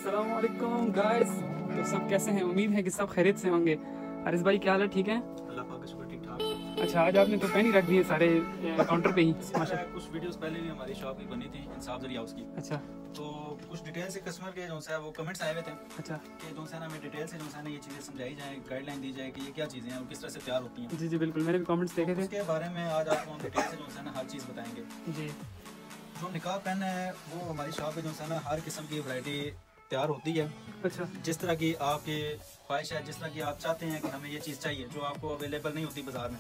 अस्सलाम वालेकुम गाइस। तो सब कैसे हैं? उम्मीद है कि सब खैरियत से होंगे। अरिस भाई क्या हाल है? ठीक है, अल्लाह पाक का शुक्र, ठीक ठाक। अच्छा आज आपने तो पेन ही रख दिए सारे काउंटर पे ही। माशा कुछ वीडियोस पहले भी हमारी शॉप की बनी थी इंसाफ जरिया उसकी, अच्छा तो कुछ डिटेल से कस्टमर के जो है वो कमेंट्स आए हुए थे अच्छा कि जो है ना हमें डिटेल से जो है ना ये चीज़ें समझाई जाए, गाइडलाइन दी जाए कि ये क्या चीज़ें हैं और किस तरह से तैयार होती हैं। जी जी बिल्कुल, मैंने भी कमेंट्स देखे थे। उसके बारे में आज आपको हम डिटेल से जो है ना हर चीज़ बताएंगे। जी जो निकाह पेन है वो हमारी शॉप पे जो है ना हर किस्म की वैरायटी तैयार होती है। अच्छा जिस तरह की आपकी ख्वाहिश है, जिस तरह की आप चाहते हैं कि हमें ये चीज़ चाहिए जो आपको अवेलेबल नहीं होती बाजार में।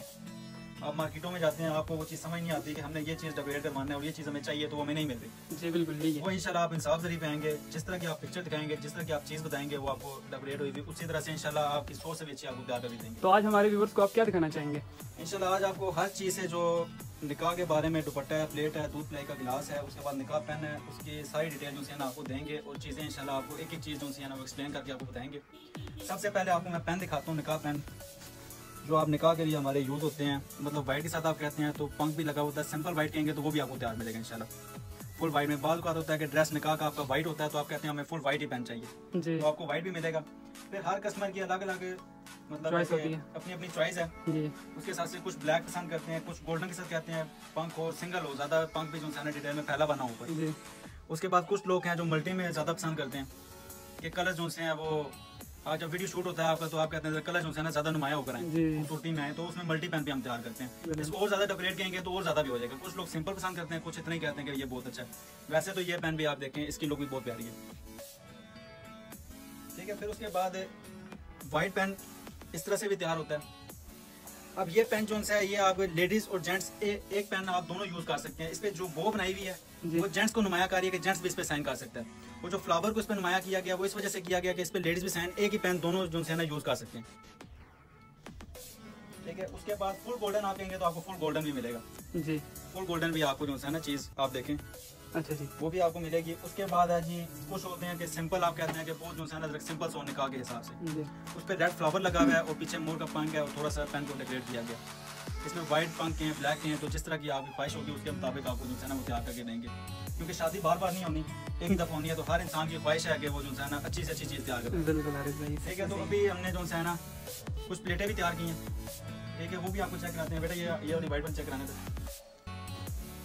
आप मार्केटों में जाते हैं, आपको वो चीज़ समझ नहीं आती कि हमने ये चीज़ डेकोरेट करवाना है और ये चीज़ हमें चाहिए तो वो हमें नहीं मिल रही। जी बिल्कुल ठीक है। वो इंशाल्लाह आप इंसाफ जरिए पे आएंगे, जिस तरह की आप पिक्चर दिखाएंगे, जिस तरह की आप चीज़ बताएंगे वो आपको डेकोरेट हुई भी उसी तरह से इंशाल्लाह आपकी सोच से भी अच्छी आपको तैयार कर देंगे। तो आज हमारे व्यूअर्स को आप क्या दिखाना चाहेंगे? इंशाल्लाह आज आपको हर चीज़ से जो निकाह के बारे में दुपट्टा है, प्लेट है, दूध पिलाई का गिलास है, उसके बाद निकाह पेन है, उसकी सारी डिटेल जो है ना आपको देंगे और चीज़ें इंशाल्लाह आपको एक एक चीज़ जो है ना वो एक्सप्लेन करके आपको बताएंगे। सबसे पहले आपको मैं पेन दिखाता हूँ, निकाह पेन जो आप निकाह के लिए हमारे यूज़ होते हैं। मतलब वाइट के साथ आप कहते हैं तो पंख भी लगा होता है, सिंपल वाइट कहेंगे तो वो भी आपको तैयार मिलेगा इंशाल्लाह। फुल वाइट में बाल का होता है कि ड्रेस निकाह का आपका वाइट होता है तो आप कहते हैं हमें फुल वाइट ही पेन चाहिए, जी तो आपको वाइट भी मिलेगा। फिर हर कस्टमर की अलग अलग मतलब चॉइस होती है, अपनी अपनी चॉइस है। जी उसके साथ से कुछ ब्लैक पसंद करते हैं, कुछ गोल्डन के साथ कहते हैं पंख हो, सिंगल हो, ज़्यादा पंख भी जो है डिटेल में फैला बना ऊपर। जी उसके बाद कुछ लोग हैं जो मल्टी में ज़्यादा पसंद करते हैं कि कलर जो हैं वो आज जब वीडियो शूट होता है आपका तो आप कहते हैं कलर जो है ना ज़्यादा नुमाया होकर आए, जी खूबसूरती में आए, तो उसमें मल्टी पेन भी हम तैयार करते हैं। इसको और ज़्यादा डेकोरेट करेंगे तो और ज़्यादा भी हो जाएगा। कुछ लोग सिंपल पसंद करते हैं, कुछ इतना ही कहते हैं कि ये बहुत अच्छा है। वैसे तो ये पेन भी आप देखें, इसकी लुक भी बहुत प्यारी है, ठीक है। फिर उसके बाद वाइट पेन इस तरह से भी तैयार होता है। अब ये पेन जो है ये आप लेडीज और जेंट्स एक पेन आप दोनों यूज कर सकते हैं। इस पे जो बो बनाई हुई है वो जेंट्स को नुमाया कर रही है कि जेंट्स भी इस पे साइन कर सकता है। वो जो फ्लावर को इस पे नुमाया किया गया वो इस वजह से किया गया कि इस पे लेडीज भी साइन, एक ही पेन दोनों जो है ना यूज कर सकते हैं, ठीक है। उसके बाद फुल गोल्डन आप कहेंगे तो आपको फुल गोल्डन भी मिलेगा, जी फुल गोल्डन भी आपको जो है ना चीज आप देखें अच्छा जी वो भी आपको मिलेगी। उसके बाद है जी कुछ होते हैं कि सिंपल आप कहते हैं कि बहुत जो है ना सिंपल सो निकाह के हिसाब से जी उस पर रेड फ्लावर लगा हुआ है और पीछे मोर का पंख है और थोड़ा सा पेन को डेकोरेट किया गया। इसमें वाइट पंख के हैं, ब्लैक के हैं, तो जिस तरह की आपकी ख्वाहिश होगी उसके मुताबिक आपको जो है ना वो तैयार करके देंगे। क्योंकि शादी बार बार नहीं होनी, एक ही दफ़ा होनी है, तो हर इंसान की ख्वाहिश है कि वो जो है ना अच्छी से अच्छी चीज़ तैयार करें, बिल्कुल आरिफ भाई, ठीक है। तो अभी हमने जो है ना कुछ प्लेटें भी तैयार की हैं, ठीक है, वो भी आपको चेक कराते हैं। बेटा ये वाली वाइट पेन चेक कराने थे।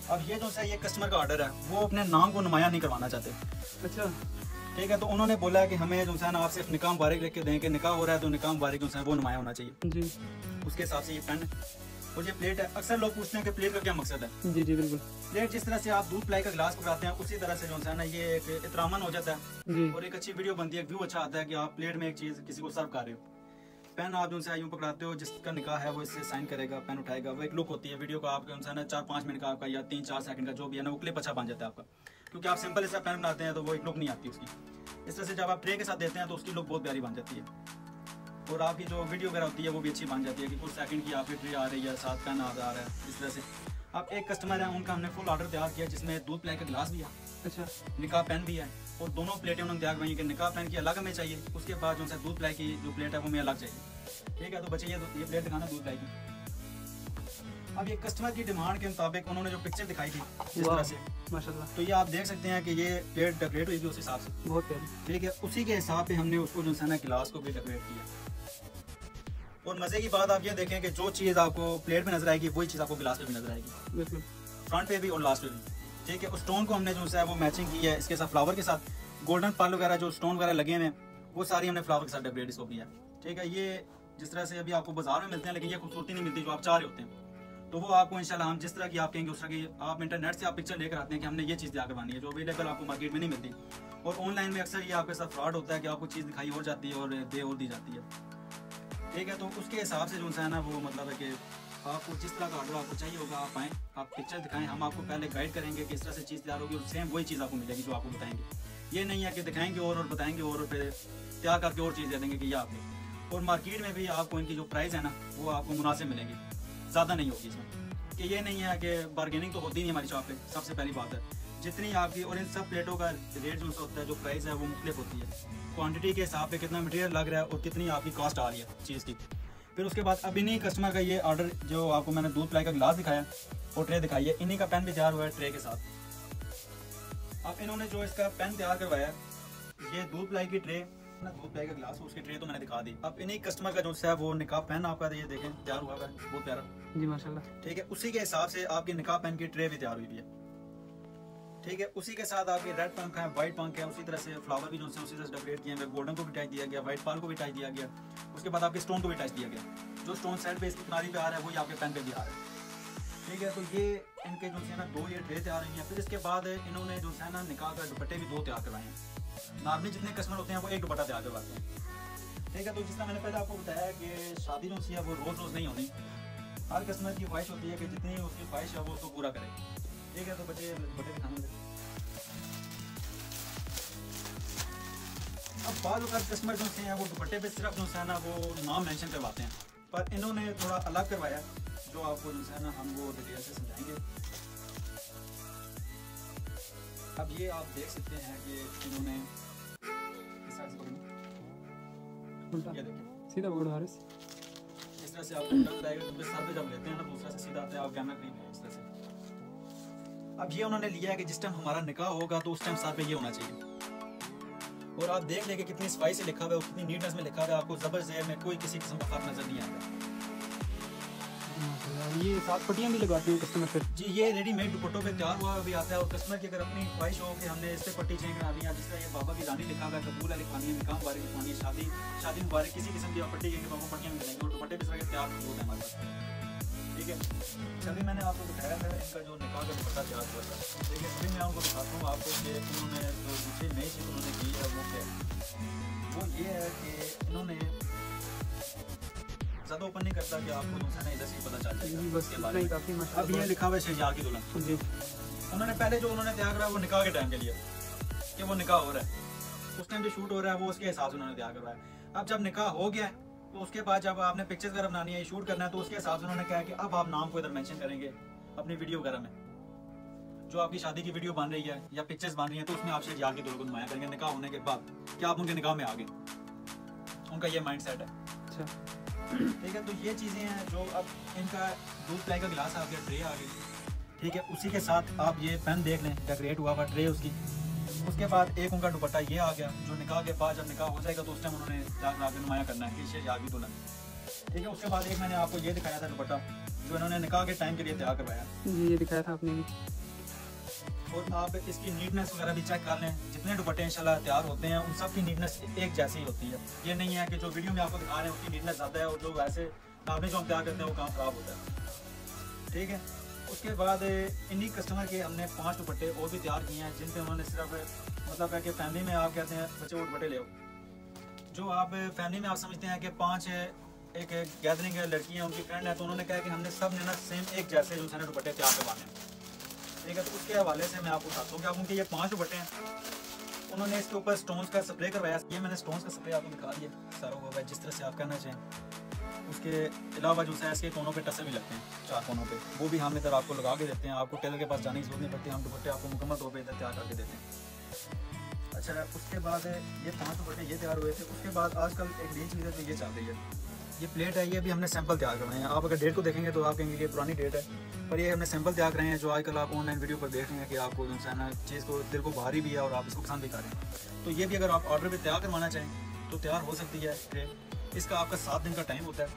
अब ये जो है ये कस्टमर का ऑर्डर है, वो अपने नाम को नुमाया नहीं करवाना चाहते, अच्छा ठीक है। तो उन्होंने बोला है कि हमें जो है ना आप सिर्फ निकाह मुबारक लिख के दें कि निकाह हो रहा है तो निकाह मुबारक जो है वो नुमाया होना चाहिए, जी उसके हिसाब से ये पेन और ये प्लेट है। अक्सर लोग पूछते हैं कि प्लेट का क्या मकसद है। जी जी बिल्कुल प्लेट जिस तरह से आप दूध पिलाई का गिलास पकड़ाते हैं उसी तरह से जो है ना ये एक इतरामन हो जाता है जी और एक अच्छी वीडियो बनती है, एक व्यू अच्छा आता है कि आप प्लेट में एक चीज़ किसी को सर्व कर रहे हो। पेन आप जो है यूँ पकड़ाते हो, जिसका निकाह है वो इससे साइन करेगा, पेन उठाएगा, वो एक लुक होती है वीडियो का आपका जो है ना 4-5 मिनट का आपका या 3-4 सेकंड का जो भी है ना वो क्लिप अच्छा बन जाता है आपका। क्योंकि आप सिंपल ऐसा पेन बनाते हैं तो वो एक लुक नहीं आती उसकी। इस तरह से जब आप ट्रे के साथ देते हैं तो उसकी लुक बहुत प्यारी बन जाती है और आपकी जो वीडियो वगैरह होती है वो भी अच्छी बन जाती है कि कुछ सेकंड की आपकी ट्रे आ रही है, साथ पेन आ रहा है। इस तरह से आप एक कस्टमर है उनका हमने फुल ऑर्डर तैयार किया जिसमें दूध पिलाई का गिलास भी है, अच्छा निकाह पेन भी है और दोनों प्लेटें उन्होंने तैयार करवाई कि निकाह पेन की अलग हमें चाहिए, उसके बाद जो है दूध पिलाई की जो प्लेट है वो हमें अलग चाहिए, ठीक है। तो बच्चे ये प्लेट दिखाना दूध पिलाई की। अब ये कस्टमर की डिमांड के मुताबिक उन्होंने जो पिक्चर दिखाई थी जिस तरह से, माशाल्लाह, तो ये आप देख सकते हैं कि ये प्लेट डेकोरेट हुई थी उस हिसाब से, बहुत प्यारी, ठीक है। उसी के हिसाब पे हमने उसको जो है ना गिलास को भी डेकोरेट किया। और मजे की बात आप ये देखें कि जो चीज़ आपको प्लेट में नजर आएगी वही चीज़ आपको गिलास पे भी नजर आएगी, बिल्कुल फ्रंट पे भी और लास्ट पे भी, ठीक है। उस स्टोन को हमने जो है वो मैचिंग की है इसके साथ फ्लावर के साथ, गोल्डन पर्ल वगैरह जो स्टोन वगैरह लगे हुए हैं वो सारी हमने फ्लावर के साथ डेकोरेट इसको किया, ठीक है। ये जिस तरह से अभी आपको बाजार में मिलते हैं लेकिन ये खूबसूरती नहीं मिलती जो आप चाह रहे होते हैं, तो वो आपको इंशाल्लाह हम जिस तरह की आप कहेंगे उस तरह की आप इंटरनेट से आप पिक्चर लेकर आते हैं कि हमने ये चीज़ तैयार करवानी है जो अवेलेबल आपको मार्केट में नहीं मिलती। और ऑनलाइन में अक्सर ये आपके साथ फ्रॉड होता है कि आपको चीज़ दिखाई हो जाती है और दे और दी जाती है, ठीक है। तो उसके हिसाब से जो है ना वो मतलब है कि आपको जिस तरह का ऑर्डर आपको चाहिए होगा आप आएँ, आप पिक्चर दिखाएं, हम आपको पहले गाइड करेंगे कि इस तरह से चीज़ तैयार होगी और सेम वही चीज़ आपको मिलेगी जो आपको बताएंगे। ये नहीं है कि दिखाएंगे और बताएंगे और फिर तैयार करके और चीज़ दे देंगे कि ये आपने। और मार्केट में भी आपको इनकी जो प्राइस है ना वो आपको मुनासिब मिलेगी, ज़्यादा नहीं होगी इसमें। कि ये नहीं है कि बार्गेनिंग तो होती नहीं हमारी शॉप पे, सबसे पहली बात है जितनी आपकी, और इन सब प्लेटों का रेट जो होता है जो प्राइस है वो मुख्तलिफ होती है क्वांटिटी के हिसाब पे, कितना मटेरियल लग रहा है और कितनी आपकी कॉस्ट आ रही है चीज़ की। फिर उसके बाद अब इन्हीं कस्टमर का ये ऑर्डर जो आपको मैंने दूध पिलाई का गिलास दिखाया और ट्रे दिखाई है, इन्हीं का पेन भी तैयार हुआ है ट्रे के साथ। अब इन्होंने जो इसका पेन तैयार करवाया ये दूध पिलाई की ट्रे ना, दूध पिलाई का गिलास, उसकी ट्रे तो मैंने दिखा दी। अब इन्हीं कस्टमर का जो है वो निकाब पेन आपका ये देखें तैयार हुआ है, बहुत प्यारा जी माशाल्लाह। ठीक है, उसी के हिसाब से आपकी निकाब पेन की ट्रे भी तैयार हुई है। ठीक है, उसी के साथ आपके रेड पंख है, व्हाइट पंख है, उसी तरह से फ्लावर भी जो है उसी तरह से डेकोरेट किए हैं। गोल्डन को भी टच दिया गया, व्हाइट पाल को भी टच दिया गया, उसके बाद आपके स्टोन को भी टच दिया गया। जो स्टोन साइड पे इसकी किनारी पे आ रहा है वही आपके पेन पे भी आ रहा है। ठीक है, तो ये इनके जो है ना 2 ये ट्रे तैयार हुई हैं। फिर इसके बाद इन्होंने जो है ना निकाह का दुपट्टे भी 2 तैयार करवाए हैं। नॉर्मली जितने कस्टमर होते हैं वो एक दुपट्टा तैयार करवाते हैं। ठीक है, तो जिस तरह मैंने पहले आपको बताया कि शादी जो है वो रोज़ रोज़ नहीं होनी। हर कस्टमर की ख्वाहिश होती है कि जितनी उसकी ख्वाहिश है वो उसको पूरा करे। ठीक है, तो बच्चे दुपट्टे दिखाने दें। अब बाद कस्टमर जो हैं वो दुपट्टे पे सिर्फ जो है ना वो नाम मेंशन करवाते हैं, पर इन्होंने थोड़ा अलग करवाया जो आपको जो है ना हम वो डिटेल से समझाएंगे। अब ये आप देख सकते हैं कि इन्होंने इस साइड से उल्टा ये देखिए सीधा पकड़ो हारिस। इस तरह से आप उल्टा बताएगा, क्योंकि सर पे जब लेते हैं ना दूसरा से सीधा आता है, आप कैमरा करीब है इस तरह से। अब ये उन्होंने लिया है कि जिस टाइम हमारा निकाह होगा तो उस टाइम सर पे ये होना चाहिए। और आप देख लेंगे कितनी सफाई से लिखा हुआ है, उतनी नीटनेस में लिखा हुआ है, आपको ज़बर ज़ेर में कोई किसी किस्म का फर्क नजर नहीं आता। ये 7 पट्टियाँ भी लगवाते हैं कस्टमर फिर? जी, ये रेडीमेड दुपट्टों पे तैयार हुआ भी आता है। और कस्टमर की अगर अपनी ख्वाहिश हो कि हमने इस पे पट्टी चेंज करानी है, जिस तरह ये बाबा की रानी लिखा हुआ है, कबूल है लिखवानी है, निकाह मुबारक लिखवानी है, शादी मुबारक किसी किस्म की आप पट्टी के बाबा पट्टियाँ भी मिलेंगी। और दुपट्टे भी तरह तैयार होते हैं हमारे पास। ठीक है, अभी मैंने आपको दिखाया था इनका जो निकाह का दुपट्टा तैयार हुआ था। ठीक है, अभी मैं आपको दिखाता हूँ आपको कि इन्होंने जो दूसरी नई चीज़ उन्होंने की है वो क्या है। वो ये है कि इन्होंने ज़्यादा ओपन नहीं करता कि आपको जो है ना इधर से पता चल जाएगा बस के बारे में। काफ़ी अब माशाल्लाह। ये लिखा हुआ है शहजाद की दुल्हन। जी उन्होंने पहले जो उन्होंने तैयार करा वो निकाह के टाइम के लिए कि वो निकाह हो रहा है, उस टाइम जो शूट हो रहा है वो उसके हिसाब से उन्होंने तैयार करवाया। अब जब निकाह हो गया तो उसके बाद जब आपने पिक्चर्स वगैरह बनानी है, शूट करना है, तो उसके हिसाब से उन्होंने कहा कि अब आप नाम को इधर मेंशन करेंगे अपनी वीडियो वगैरह में। जो आपकी शादी की वीडियो बन रही है या पिक्चर्स बन रही है तो उसमें आप शहजाद की दुल्हन को नुमाया करेंगे निकाह होने के बाद कि आप उनके निकाह में आ गए। उनका ये माइंड सेट है। अच्छा ठीक है, तो ये चीज़ें हैं जो अब इनका दूध पिलाई का गिलास आ गया, ट्रे आ गई। ठीक है, उसी के साथ आप ये पेन देख लें, डेकोरेट हुआ हुआ ट्रे उसकी। उसके बाद एक उनका दुपट्टा ये आ गया जो निकाह के बाद जब निकाह हो जाएगा तो उस टाइम उन्होंने आगे नुमाया करना है कि शहजाद की दुल्हन। ठीक है, उसके बाद एक मैंने आपको ये दिखाया था दुपट्टा जो इन्होंने निकाह के टाइम के लिए तैयार करवाया। जी ये दिखाया था आपने भी। और आप इसकी नीटनेस वगैरह भी चेक कर लें। जितने दुपट्टे इंशाल्लाह तैयार होते हैं उन सब की नीटनेस एक जैसी ही होती है। ये नहीं है कि जो वीडियो में आपको दिखा रहे हैं उसकी नीटनेस ज़्यादा है और जो वैसे नॉर्मली जो हम तैयार करते हैं वो काम ख़राब होता है। ठीक है, उसके बाद इन्हीं कस्टमर के हमने 5 दुपट्टे और भी तैयार किए हैं जिन पे उन्होंने सिर्फ मतलब है कि फैमिली में आप कहते हैं बच्चे वो दुपट्टे ले आओ। जो आप फैमिली में आप समझते हैं कि 5 एक गैदरिंग है, लड़की है, उनकी फ्रेंड है, तो उन्होंने कहा कि हमने सब ने ना सेम एक जैसे जो है दुपट्टे तैयार करवाने हैं। ठीक है, तो उसके हवाले से मैं आपको बताता हूँ कि आप उनके ये 5 दुपट्टे हैं। उन्होंने इसके ऊपर स्टोन्स का स्प्रे करवाया। ये मैंने स्टोन्स का स्प्रे आपको दिखा दिया सारा हुआ है जिस तरह से आप करना चाहें। उसके अलावा जो है इसके कोनों पे टसे भी लगते हैं, 4 कोनों पे, वो भी हम इधर आपको लगा के देते हैं। आपको टेलर के पास जाने की जरूरत नहीं पड़ती, हम दुपट्टे आपको मुकम्मल तौर पर इधर तैयार करके देते हैं। अच्छा, उसके बाद ये 5 दुपट्टे ये तैयार हुए थे। उसके बाद आजकल एक नई चीज़ है जो ये चल रही है, ये प्लेट है। ये भी हमने सैंपल तैयार करवाए हैं। आप अगर डेट को देखेंगे तो आप कहेंगे कि पुरानी डेट है, पर ये हमने सैंपल तैयार कराए हैं जो आजकल आप ऑनलाइन वीडियो पर देख रहे हैं कि आपको जो है ना चीज़ को दिल को भारी भी है और आप इसको पसंद भी करें। तो ये भी अगर आप ऑर्डर पे तैयार करवाना चाहें तो तैयार हो सकती है ट्रे। इसका आपका 7 दिन का टाइम होता है।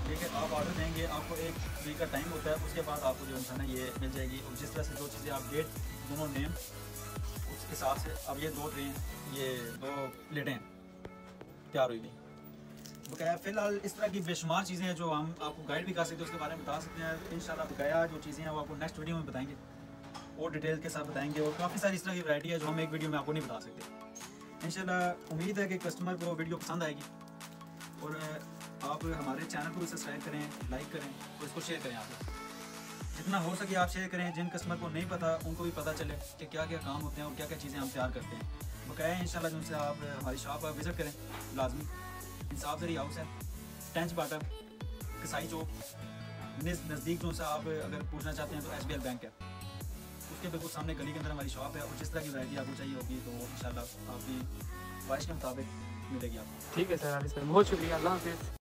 ठीक है, आप ऑर्डर देंगे, आपको 1 वीक का टाइम होता है। उसके बाद आपको जो है ना ये मिल जाएगी। और जिस तरह से जो चीज़ें आप डेट दोनों नेम उस हिसाब से। अब ये 2 ट्रे हैं, ये 2 प्लेटें हैं तैयार हुई थी। बकाया फ़िलहाल इस तरह की बेशुमार चीज़ें हैं जो हम आपको गाइड भी कर सकते हैं, उसके बारे में बता सकते हैं। इंशाल्लाह बकाया जो चीज़ें हैं वो आपको नेक्स्ट वीडियो में बताएंगे और डिटेल के साथ बताएंगे। और काफ़ी सारी इस तरह की वैरायटी है जो हम एक वीडियो में आपको नहीं बता सकते। इंशाल्लाह उम्मीद है कि कस्टमर को वीडियो पसंद आएगी। और आप हमारे चैनल को भी सब्सक्राइब करें, लाइक करें और इसको शेयर करें। आप जितना हो सके आप शेयर करें। जिन कस्टमर को नहीं पता उनको भी पता चले कि क्या क्या काम होते हैं और क्या क्या चीज़ें हम तैयार करते हैं। बकाया इंशाल्लाह जिनसे आप हमारी शॉप पर विज़िट करें लाजमी। इंसाफ जरी हाउस है, टेंच बाटा, कसाई चौक नज़दीक। जो सा आप अगर पूछना चाहते हैं तो SBL बैंक है, उसके बिल्कुल सामने गली के अंदर हमारी शॉप है। और जिस तरह की वैरायटी आपको चाहिए होगी तो इंशाल्लाह आपकी ख्वाहिश के मुताबिक मिलेगी आपको। ठीक है सर हारिस भाई, बहुत शुक्रिया। अल्लाह हाफिज़।